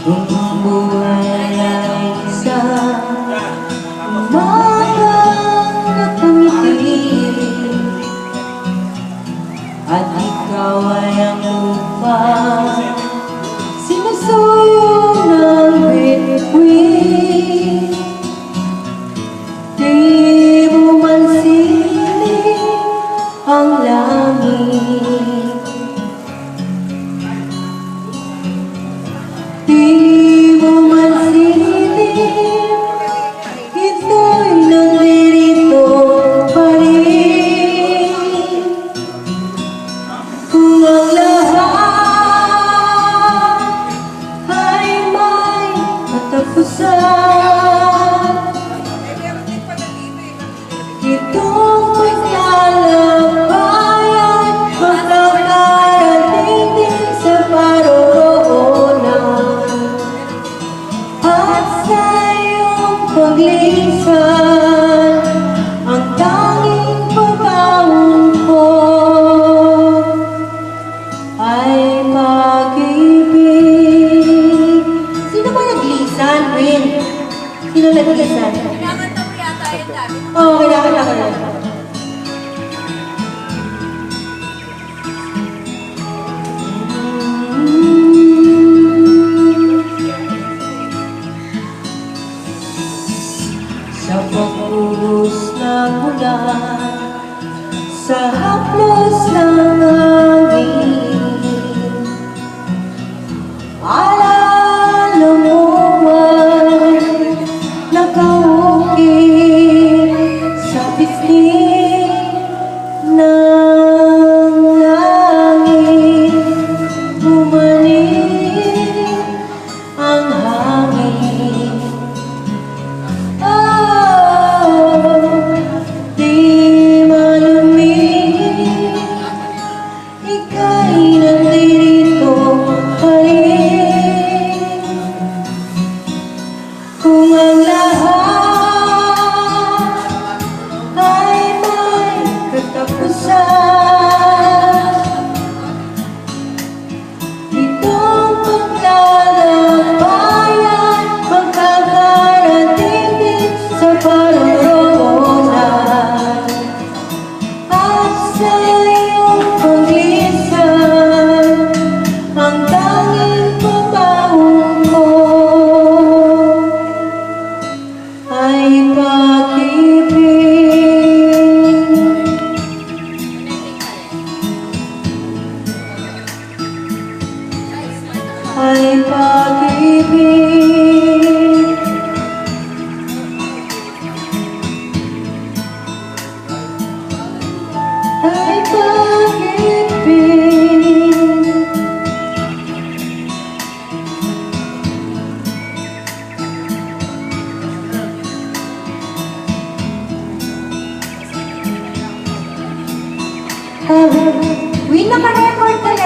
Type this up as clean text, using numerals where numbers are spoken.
Kung ang buhay ay isang umagang nakamiti at ikaw ay ang lupa, sinusuyo ng bituin. Di mo man siling ang langit, di mo man siling, ito'y nalilito pa rin. Kung ang lahat ay may katapusan, itong paglalakbayan makakarating din sa paroroonan. At sa iyong paglisan, ang tanging pagbaon ko ay pag-ibig. Sino ba naglisan, Rin? Sino naglisan? Kailangan mo yata yung dami. Oo, kailangan ako na. Sa pagpulos ng ulan, sa haplos ng hangin, alala mo man nakaukit sa pisngi ng langit. Bumalik ang hangin, di malumig, ika'y nandito pa rin. Kung ang lahat ay may katapusan, itong paglalakbayan magkakarating din sa paroroonan. At sa iyong paglisan, ang tanging pagbaon ko ay pag-ibig. Ay pag-ibig. Ay pag-ibig. Win na ka-record talaga.